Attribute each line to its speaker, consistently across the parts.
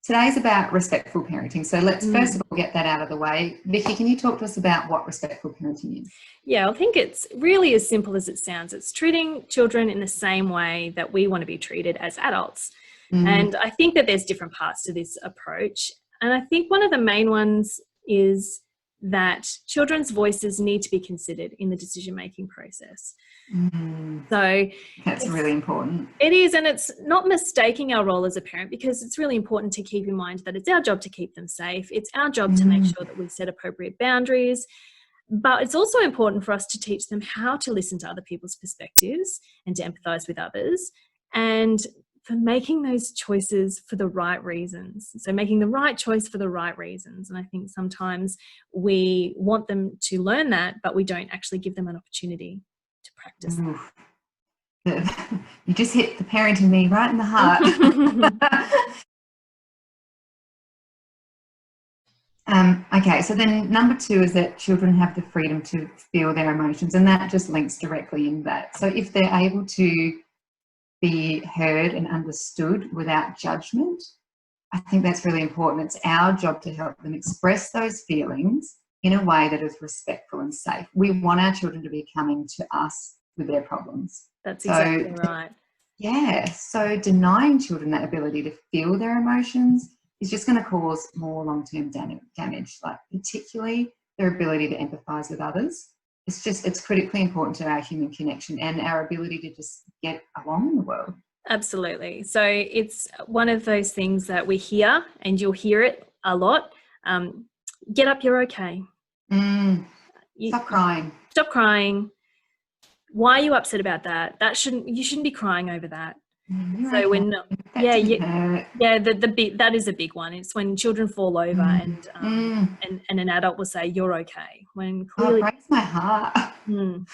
Speaker 1: today's about respectful parenting. So let's first of all get that out of the way. Vicky, can you talk to us about what respectful parenting is?
Speaker 2: Yeah, I think it's really as simple as it sounds. It's treating children in the same way that we want to be treated as adults. And I think that there's different parts to this approach. And I think one of the main ones is that children's voices need to be considered in the decision-making process. So
Speaker 1: that's really important.
Speaker 2: It is, and it's not mistaking our role as a parent, because it's really important to keep in mind that it's our job to keep them safe. It's our job to make sure that we set appropriate boundaries. But it's also important for us to teach them how to listen to other people's perspectives and to empathise with others, and for making those choices for the right reasons. So making the right choice for the right reasons. And I think sometimes we want them to learn that, but we don't actually give them an opportunity to practice that.
Speaker 1: You just hit the parent in me right in the heart. Okay, so then number 2 is that children have the freedom to feel their emotions, and that just links directly in that. So if they're able to be heard and understood without judgment, I think that's really important. It's our job to help them express those feelings in a way that is respectful and safe. We want our children to be coming to us with their problems.
Speaker 2: That's exactly right.
Speaker 1: Yeah, so denying children that ability to feel their emotions is just going to cause more long-term damage, like particularly their ability to empathise with others. It's critically important to our human connection and our ability to just get along in the world.
Speaker 2: Absolutely. So it's one of those things that we hear, and you'll hear it a lot. Get up, you're okay.
Speaker 1: Stop crying.
Speaker 2: Stop crying. Why are you upset about that? You shouldn't be crying over that. So when that is a big one. It's when children fall over and an adult will say you're okay, when clearly
Speaker 1: it breaks my heart. I'm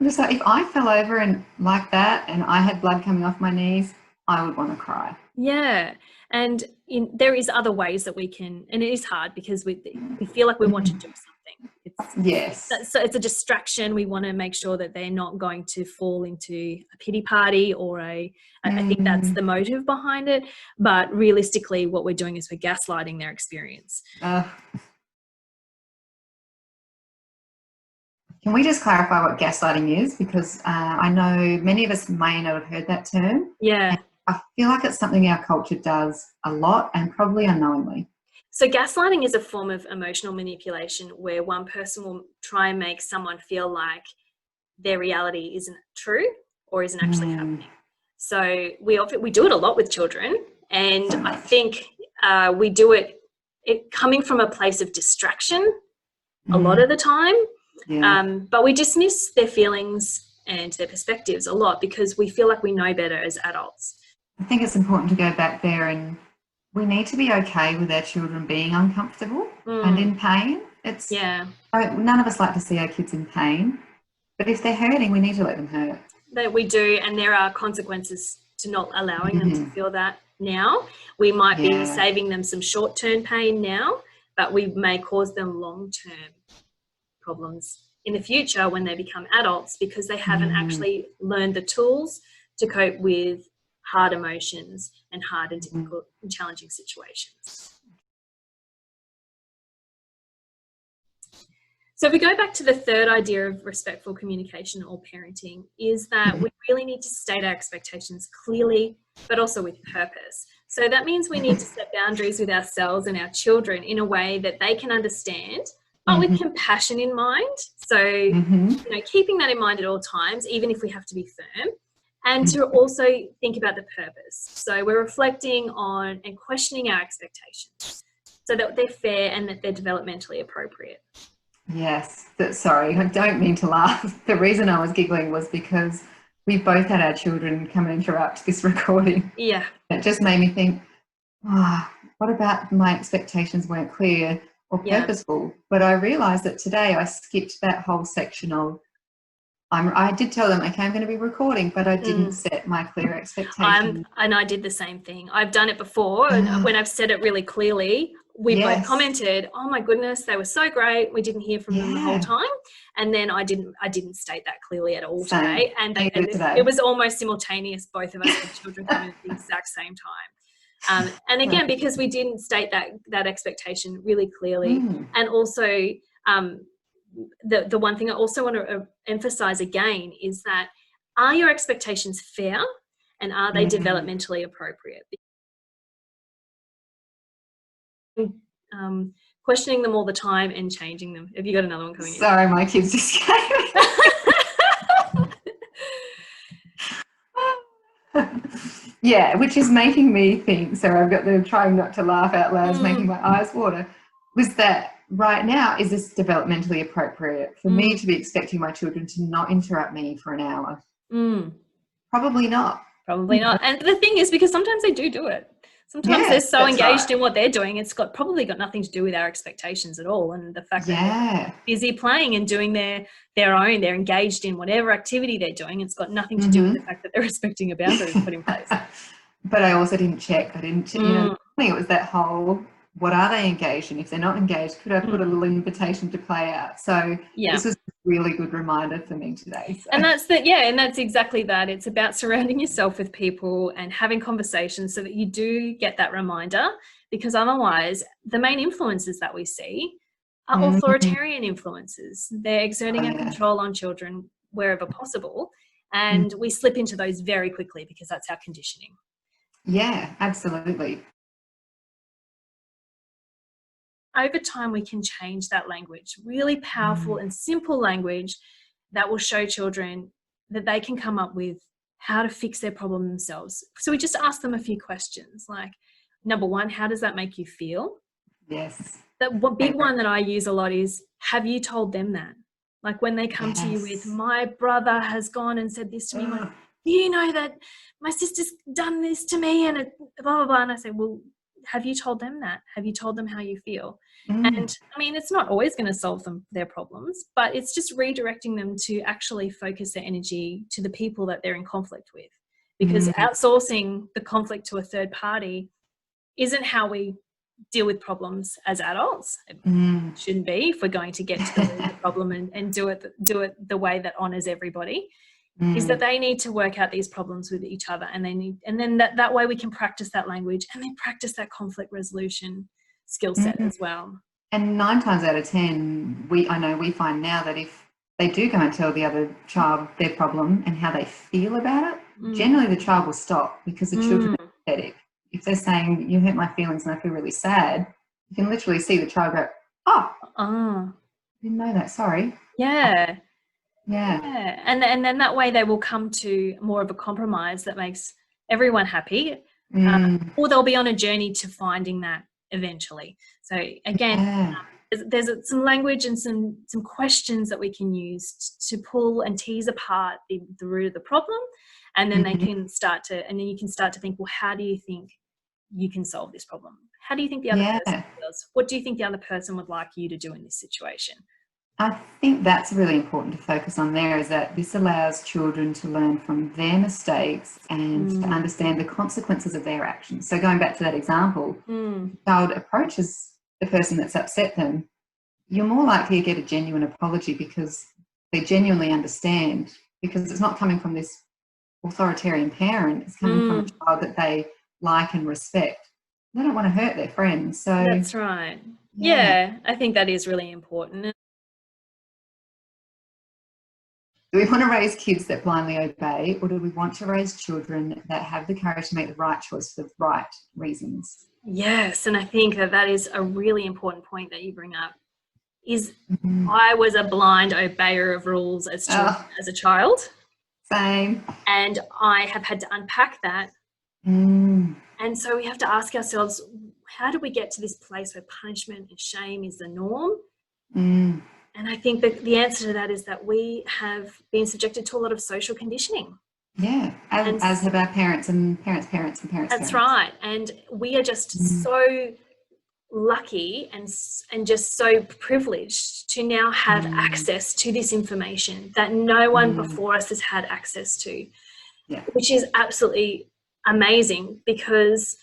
Speaker 1: just like, if I fell over and like that and I had blood coming off my knees, I would want to cry.
Speaker 2: Yeah, and there is other ways that we can, and it is hard because we feel like we want to do something. So it's a distraction. We want to make sure that they're not going to fall into a pity party or I think that's the motive behind it. But realistically, what we're doing is we're gaslighting their experience.
Speaker 1: Can we just clarify what gaslighting is? Because I know many of us may not have heard that term.
Speaker 2: Yeah.
Speaker 1: I feel like it's something our culture does a lot and probably unknowingly.
Speaker 2: So gaslighting is a form of emotional manipulation where one person will try and make someone feel like their reality isn't true or isn't actually happening. So we do it a lot with children, and I think we do it coming from a place of distraction a lot of the time. Yeah. But we dismiss their feelings and their perspectives a lot because we feel like we know better as adults.
Speaker 1: I think it's important to go back there, and we need to be okay with our children being uncomfortable and in pain. None of us like to see our kids in pain, but if they're hurting, we need to let them hurt.
Speaker 2: That we do, and there are consequences to not allowing them to feel that now. We might be saving them some short-term pain now, but we may cause them long-term problems in the future when they become adults because they haven't actually learned the tools to cope with hard emotions and hard and difficult and challenging situations. So if we go back to the third idea of respectful communication or parenting, is that we really need to state our expectations clearly, but also with purpose. So that means we need to set boundaries with ourselves and our children in a way that they can understand, but with compassion in mind. So, keeping that in mind at all times, even if we have to be firm, and to also think about the purpose. So we're reflecting on and questioning our expectations so that they're fair and that they're developmentally appropriate.
Speaker 1: Yes. Sorry, I don't mean to laugh. The reason I was giggling was because we both had our children come and interrupt this recording.
Speaker 2: Yeah.
Speaker 1: It just made me think, what about my expectations weren't clear or purposeful? But I realised that today I skipped that whole section of I did tell them, okay, I'm going to be recording, but I didn't set my clear expectations.
Speaker 2: And I did the same thing. I've done it before, and when I've said it really clearly, we both commented, oh my goodness, they were so great. We didn't hear from them the whole time. And then I didn't state that clearly at all today. And it was almost simultaneous. Both of us had children coming at the exact same And again, because we didn't state that expectation really clearly. And also the one thing I also want to emphasize again is that, are your expectations fair and are they developmentally appropriate? Questioning them all the time and changing them. Have you got another one coming in?
Speaker 1: Sorry, my kids just came in. Yeah, which is making me think, so I've got the trying not to laugh out loud, is making my eyes water, was that right now, is this developmentally appropriate for me to be expecting my children to not interrupt me for an hour? Probably not.
Speaker 2: Probably not. And the thing is, because sometimes they do it. Sometimes they're so engaged in what they're doing, it's probably got nothing to do with our expectations at all. And the fact that they're busy playing and doing their own, they're engaged in whatever activity they're doing, it's got nothing to do with the fact that they're respecting a boundary put in place.
Speaker 1: But I also didn't check. I think it was that whole, what are they engaged in? If they're not engaged, could I put a little invitation to play out? So this was a really good reminder for me today. So.
Speaker 2: And that's exactly that. It's about surrounding yourself with people and having conversations so that you do get that reminder, because otherwise the main influences that we see are authoritarian influences. They're exerting a control on children wherever possible, and we slip into those very quickly because that's our conditioning.
Speaker 1: Yeah, absolutely.
Speaker 2: Over time, we can change that language, really powerful and simple language that will show children that they can come up with how to fix their problem themselves. So we just ask them a few questions like, number one, how does that make you feel?
Speaker 1: Yes.
Speaker 2: The big one that I use a lot is, have you told them that? Like when they come to you with, my brother has gone and said this to me, like, you know that my sister's done this to me and blah, blah, blah. And I say, well, have you told them that? Have you told them how you feel? And I mean, it's not always going to solve their problems, but it's just redirecting them to actually focus their energy to the people that they're in conflict with. Because outsourcing the conflict to a third party isn't how we deal with problems as adults. It shouldn't be, if we're going to get to the problem and do it the way that honors everybody. Is that they need to work out these problems with each other, and then that way we can practice that language and then practice that conflict resolution skill set as well. And
Speaker 1: 9 times out of 10, we find now that if they do go and tell the other child their problem and how they feel about it, generally the child will stop, because the children are pathetic. If they're saying, you hurt my feelings and I feel really sad, you can literally see the child go, I didn't know that, sorry.
Speaker 2: Yeah. And then that way they will come to more of a compromise that makes everyone happy, or they'll be on a journey to finding that eventually. So again, there's some language and some questions that we can use to pull and tease apart the root of the problem, and then you can start to think, well, how do you think you can solve this problem? How do you think the other person feels? What do you think the other person would like you to do in this situation?
Speaker 1: I think that's really important to focus on there, is that this allows children to learn from their mistakes and to understand the consequences of their actions. So going back to that example, the child approaches the person that's upset them, you're more likely to get a genuine apology because they genuinely understand, because it's not coming from this authoritarian parent, it's coming from a child that they like and respect. They don't want to hurt their friends. So
Speaker 2: that's right. Yeah, I think that is really important.
Speaker 1: Do we want to raise kids that blindly obey, or do we want to raise children that have the courage to make the right choice for the right reasons?
Speaker 2: Yes, and I think that is a really important point that you bring up. I was a blind obeyer of rules as a child.
Speaker 1: Same.
Speaker 2: And I have had to unpack that. And so we have to ask ourselves, how do we get to this place where punishment and shame is the norm? And I think that the answer to that is that we have been subjected to a lot of social conditioning.
Speaker 1: Yeah, as have our parents and parents' parents and parents'
Speaker 2: That's right. And we are just so lucky and just so privileged to now have access to this information that no one before us has had access to, which is absolutely amazing, because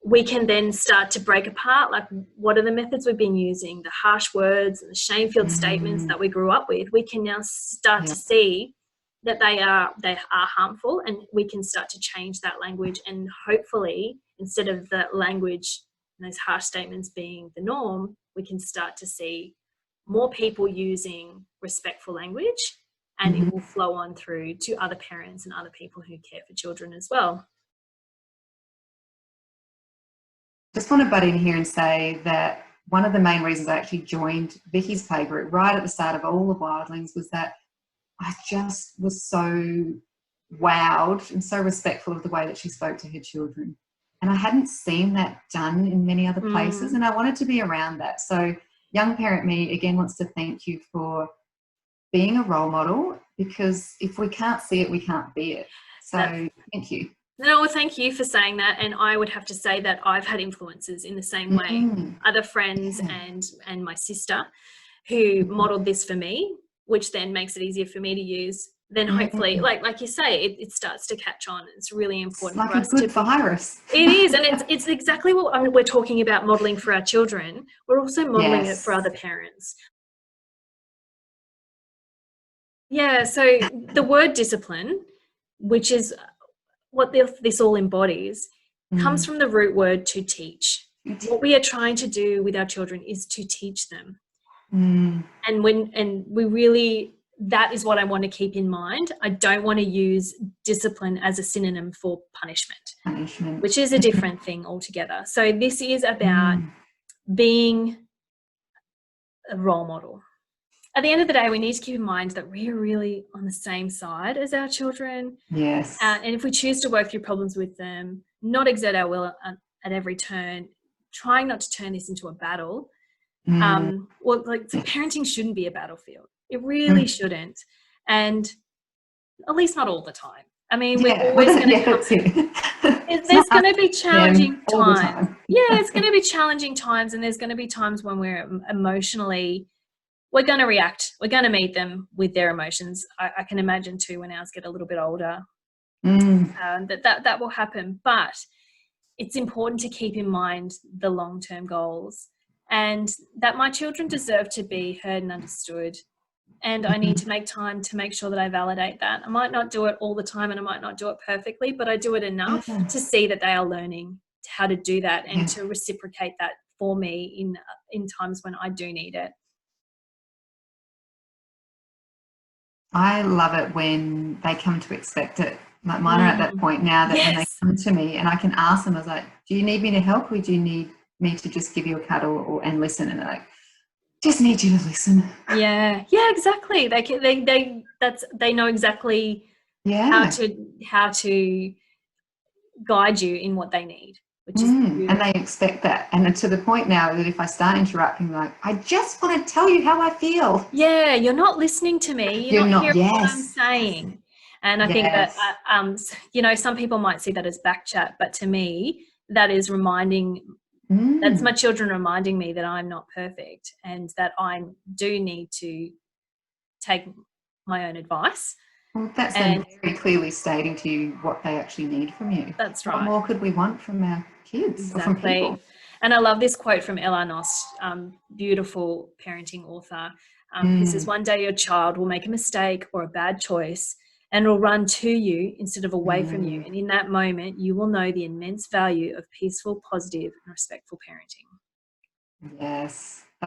Speaker 2: we can then start to break apart, like, what are the methods we've been using, the harsh words and the shame-filled statements that we grew up with. We can now start to see that they are harmful, and we can start to change that language and hopefully instead of the language and those harsh statements being the norm, we can start to see more people using respectful language, and it will flow on through to other parents and other people who care for children as well.
Speaker 1: Just want to butt in here and say that one of the main reasons I actually joined Vicky's playgroup right at the start of all the Wildlings was that I just was so wowed and so respectful of the way that she spoke to her children. And I hadn't seen that done in many other places, and I wanted to be around that. So young parent me, again, wants to thank you for being a role model, because if we can't see it, we can't be it. So thank you.
Speaker 2: No, well, thank you for saying that. And I would have to say that I've had influences in the same way. Other friends and my sister who modeled this for me, which then makes it easier for me to use. Then hopefully, like you say, it starts to catch on. It's really important
Speaker 1: it's like
Speaker 2: for us
Speaker 1: a good virus.
Speaker 2: It is, and it's exactly what we're talking about modelling for our children. We're also modelling it for other parents. Yeah, so the word discipline, which is what this all embodies, comes from the root word to teach. What we are trying to do with our children is to teach them. And we really, that is what I want to keep in mind. I don't want to use discipline as a synonym for punishment, which is a different thing altogether. So this is about being a role model. At the end of the day, we need to keep in mind that we are really on the same side as our children.
Speaker 1: Yes.
Speaker 2: And if we choose to work through problems with them, not exert our will at every turn, trying not to turn this into a battle. Parenting shouldn't be a battlefield. It really shouldn't. And at least not all the time. I mean, we're always going to there's going to be challenging times. It's going to be challenging times, and there's going to be times when we're emotionally, we're going to react. We're going to meet them with their emotions. I can imagine too when ours get a little bit older that will happen. But it's important to keep in mind the long-term goals, and that my children deserve to be heard and understood. And I need to make time to make sure that I validate that. I might not do it all the time, and I might not do it perfectly, but I do it enough to see that they are learning how to do that and to reciprocate that for me in times when I do need it.
Speaker 1: I love it when they come to expect it. Like mine are at that point now that when they come to me and I can ask them, I was like, do you need me to help, or do you need me to just give you a cuddle and listen? And they're like, just need you to listen.
Speaker 2: Yeah, exactly. They know exactly how to guide you in what they need, which is beautiful.
Speaker 1: And they expect that. And to the point now that if I start interrupting, like, I just want to tell you how I feel.
Speaker 2: Yeah, you're not listening to me. You're not hearing what I'm saying. And I think that, some people might see that as back chat, but to me, that is that's my children reminding me that I'm not perfect and that I do need to take my own advice.
Speaker 1: Well, that's them very clearly stating to you what they actually need from you.
Speaker 2: That's right.
Speaker 1: What more could we want from our kids or from people?
Speaker 2: And I love this quote from Ella Nost, beautiful parenting author, who says, one day your child will make a mistake or a bad choice and will run to you instead of away from you. And in that moment, you will know the immense value of peaceful, positive, and respectful parenting.
Speaker 1: Yes.